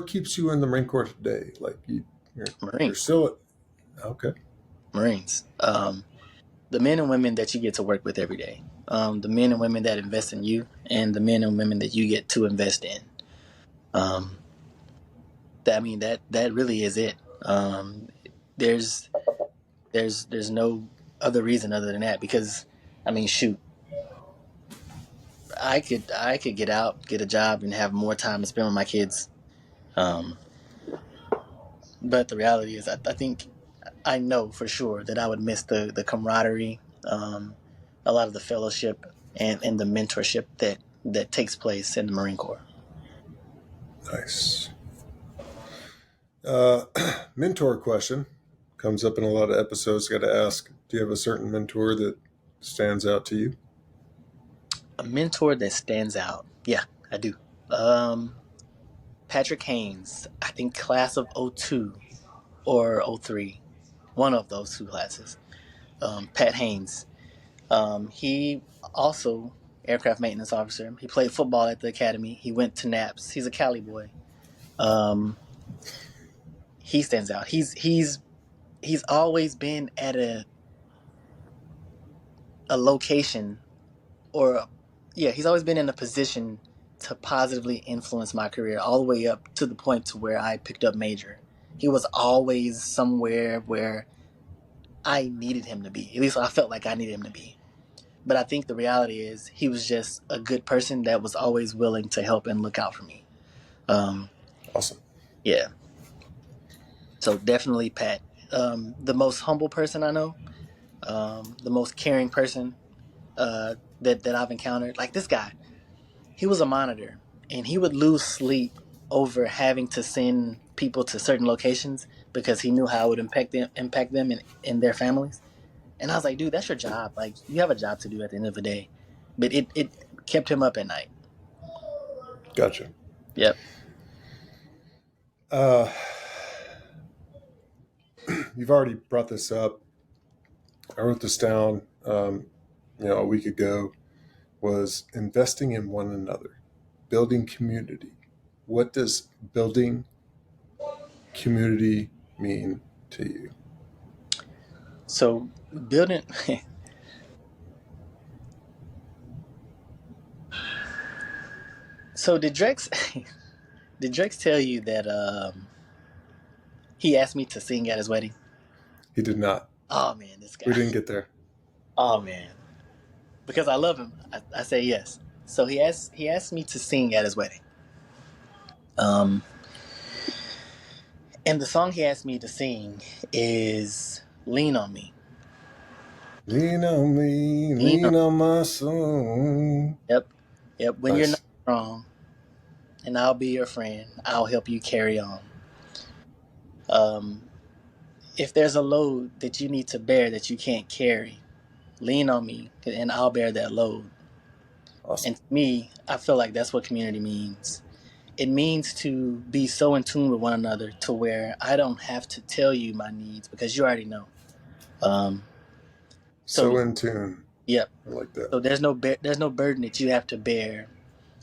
keeps you in the Marine Corps today? Like you're still okay. Marines. The men and women that you get to work with every day. The men and women that invest in you, and the men and women that you get to invest in. That really is it. There's no other reason other than that, because shoot, I could get out, get a job, and have more time to spend with my kids. But the reality is, I think I know for sure that I would miss the camaraderie, a lot of the fellowship and the mentorship that takes place in the Marine Corps. Nice. Mentor question comes up in a lot of episodes. Got to ask, do you have a certain mentor that stands out to you? A mentor that stands out? Yeah, I do. Patrick Haynes, I think class of 02 or 03, one of those two classes. Pat Haynes. He also aircraft maintenance officer. He played football at the academy. He went to Naps. He's a Cali boy. He stands out. He's always been at a location, he's always been in a position to positively influence my career, all the way up to the point to where I picked up major. He was always somewhere where I needed him to be. At least I felt like I needed him to be. But I think the reality is he was just a good person that was always willing to help and look out for me. Awesome. Yeah. So definitely Pat. The most humble person I know, the most caring person that I've encountered. Like this guy, he was a monitor, and he would lose sleep over having to send people to certain locations because he knew how it would impact them and their families. And I was like, dude, that's your job. Like you have a job to do at the end of the day, but it kept him up at night. Gotcha. Yep. You've already brought this up. I wrote this down, a week ago. Was investing in one another, building community. What does building community mean to you? So building. So did Drex tell you that he asked me to sing at his wedding? He did not. Oh man, this guy. We didn't get there. Oh man, because I love him, I say yes. So he asked me to sing at his wedding. And the song he asked me to sing is "Lean on Me." Lean on me, lean on my soul. Yep. When Nice. you're not strong, and I'll be your friend. I'll help you carry on. If there's a load that you need to bear that you can't carry, lean on me, and I'll bear that load. Awesome. And to me, I feel like that's what community means. It means to be so in tune with one another to where I don't have to tell you my needs because you already know. So in tune. Yep. I like that. So there's no burden that you have to bear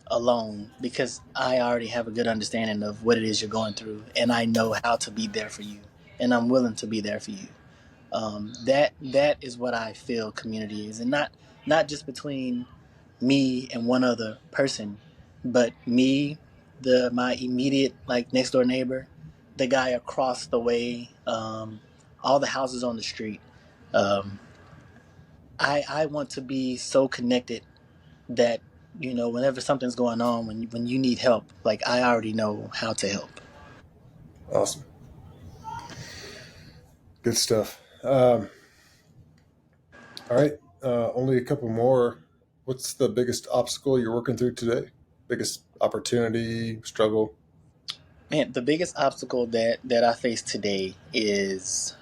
alone because I already have a good understanding of what it is you're going through, and I know how to be there for you, and I'm willing to be there for you. That is what I feel community is, and not just between me and one other person, but me, my immediate like next door neighbor, the guy across the way, all the houses on the street. I want to be so connected that whenever something's going on, when you need help, like I already know how to help. Awesome. Good stuff. All right. Only a couple more. What's the biggest obstacle you're working through today? Biggest opportunity, struggle? Man, the biggest obstacle that I face today is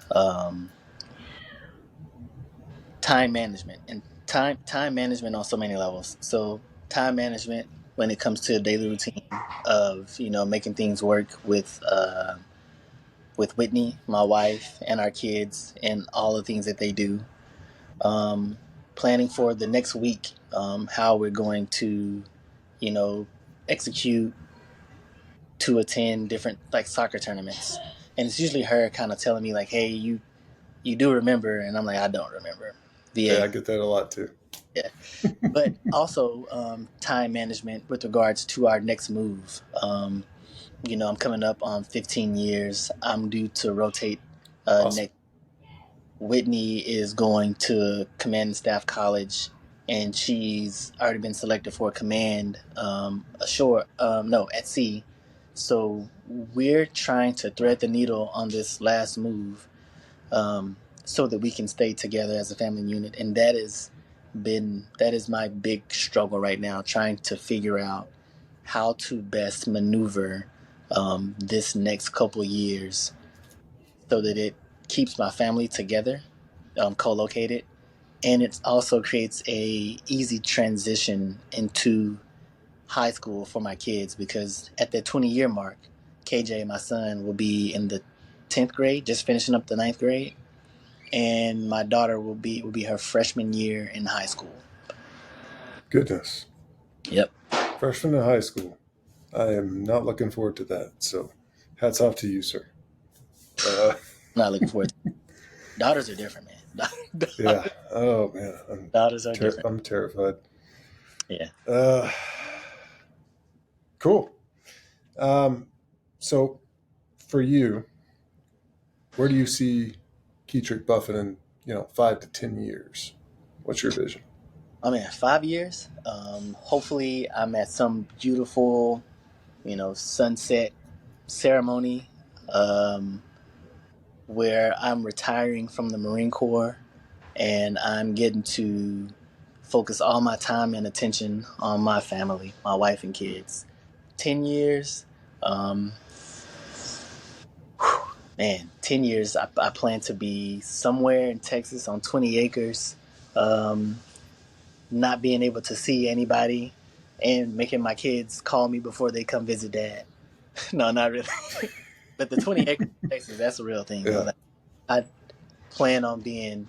time management, and time management on so many levels. So time management when it comes to a daily routine of making things work with Whitney, my wife, and our kids, and all the things that they do. Planning for the next week, how we're going to, execute to attend different like soccer tournaments, and it's usually her kind of telling me like, "Hey, you do remember?" And I'm like, "I don't remember." Yeah, I get that a lot too. Yeah, but also time management with regards to our next move. I'm coming up on 15 years. I'm due to rotate Awesome. next. Whitney is going to Command and Staff College, and she's already been selected for a command ashore. No, at sea. So we're trying to thread the needle on this last move, so that we can stay together as a family unit, and that is my big struggle right now, trying to figure out how to best maneuver this next couple years so that it keeps my family together, co-located, and it also creates a easy transition into high school for my kids, because at the 20-year mark, KJ, my son, will be in the 10th grade, just finishing up the 9th grade, and my daughter will be her freshman year in high school. Goodness. Yep. Freshman in high school. I am not looking forward to that. So hats off to you, sir. I'm not looking forward to it. Daughters are different, man. Yeah. Oh, man. Daughters are different. I'm terrified. Yeah. Cool. So for you, where do you see Ketric Buffin in 5 to 10 years? What's your vision? I mean, 5 years. Hopefully, I'm at some beautiful, sunset ceremony, where I'm retiring from the Marine Corps, and I'm getting to focus all my time and attention on my family, my wife and kids. 10 years, um, man, 10 years, I plan to be somewhere in Texas on 20 acres, um, not being able to see anybody and making my kids call me before they come visit dad. No, not really. But the 20 acres in Texas, that's a real thing, though. Yeah. Like, I plan on being.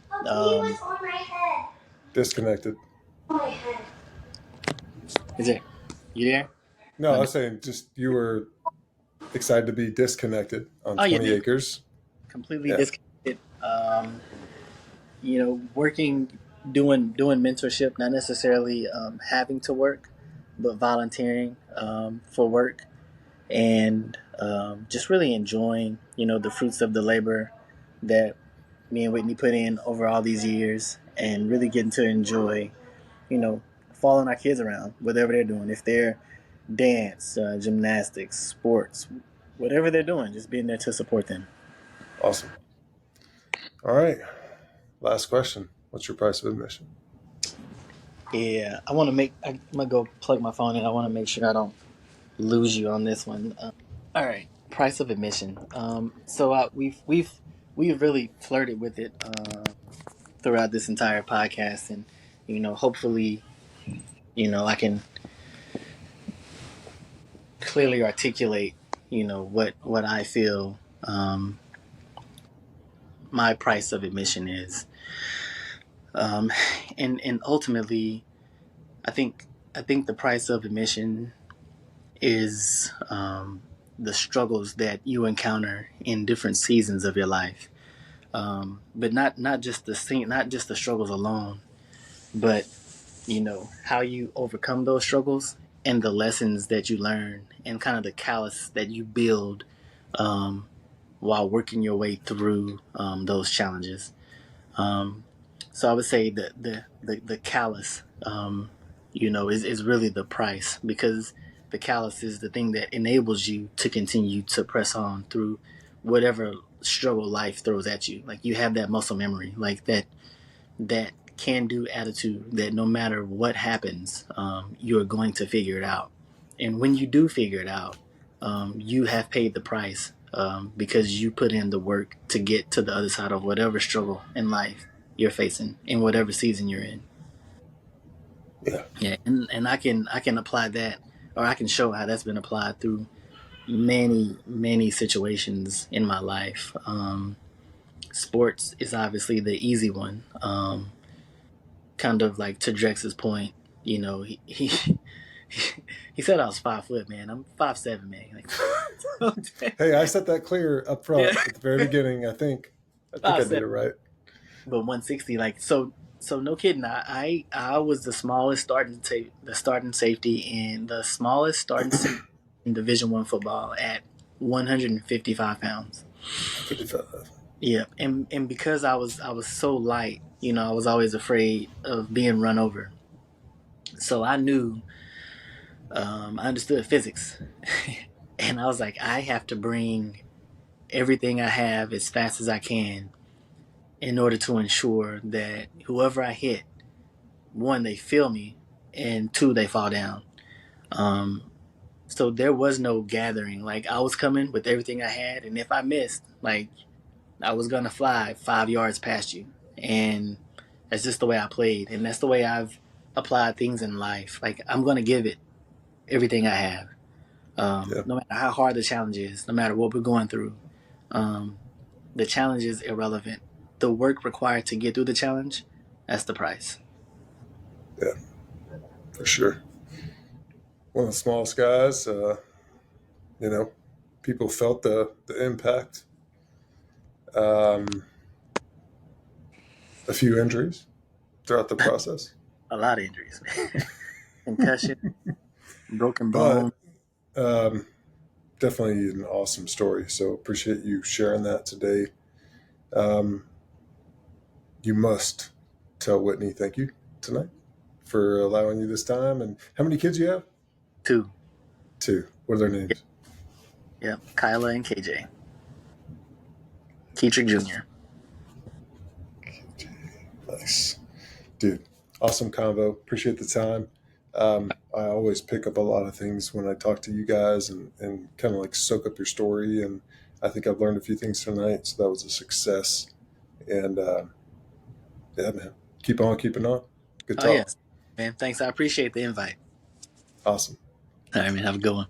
Disconnected. Is it? You there? No, My I bad. was saying just you were excited to be disconnected on Oh, yeah, 20 acres. completely Yeah. disconnected. Working, doing mentorship, not necessarily having to work, but volunteering for work, and just really enjoying, the fruits of the labor that me and Whitney put in over all these years, and really getting to enjoy, you know, following our kids around, whatever they're doing. If they're dance, gymnastics, sports, whatever they're doing, just being there to support them. Awesome. All right. Last question. What's your price of admission? Yeah, I'm gonna go plug my phone in. I want to make sure I don't lose you on this one. All right, price of admission. We've really flirted with it throughout this entire podcast, and hopefully, I can clearly articulate, what I feel my price of admission is, um, and ultimately, I think the price of admission is the struggles that you encounter in different seasons of your life, but not just not just the struggles alone, but how you overcome those struggles and the lessons that you learn and kind of the callus that you build um, while working your way through those challenges. Um, so I would say that the callus, is really the price, because the callus is the thing that enables you to continue to press on through whatever struggle life throws at you. Like, you have that muscle memory, like that can do attitude, that no matter what happens, you're going to figure it out. And when you do figure it out, you have paid the price, because you put in the work to get to the other side of whatever struggle in life you're facing in whatever season you're in. Yeah. Yeah, and I can apply that, or I can show how that's been applied through many situations in my life. Sports is obviously the easy one. Kind of like to Drex's point, he he said I was 5 foot, man. I'm 5'7", man. Like, Hey, I set that clear up front yeah, at the very beginning. I think I five did seven, it right. but 160. Like, so no kidding. I was the smallest starting safety and the smallest starting safety in Division I football at 155 pounds. 55. Yeah, and because I was so light, I was always afraid of being run over. So I knew, I understood physics, and I was like, I have to bring everything I have as fast as I can in order to ensure that whoever I hit, one, they feel me, and two, they fall down. Um, so there was no gathering. Like, I was coming with everything I had, and if I missed, like, I was gonna fly 5 yards past you, and that's just the way I played, and that's the way I've applied things in life. Like, I'm gonna give it everything I have, Yeah. no matter how hard the challenge is, no matter what we're going through. Um, the challenge is irrelevant. The work required to get through the challenge, that's the price. Yeah. For sure. One of the smallest guys. People felt the impact. Um, a few injuries throughout the process, A lot of injuries, concussion, broken bone. but um, definitely an awesome story. So appreciate you sharing that today. Um, you must tell Whitney thank you tonight for allowing you this time. And how many kids you have? 2. Two. What are their names? Yep, Kyla and KJ. Ketric Jr. Nice, dude. Awesome convo. Appreciate the time. I always pick up a lot of things when I talk to you guys and kind of like soak up your story. And I think I've learned a few things tonight. So that was a success. And yeah, man, keep on keeping on. Good Oh talk. yes, man. Thanks. I appreciate the invite. Awesome. All right, man. Have a good one.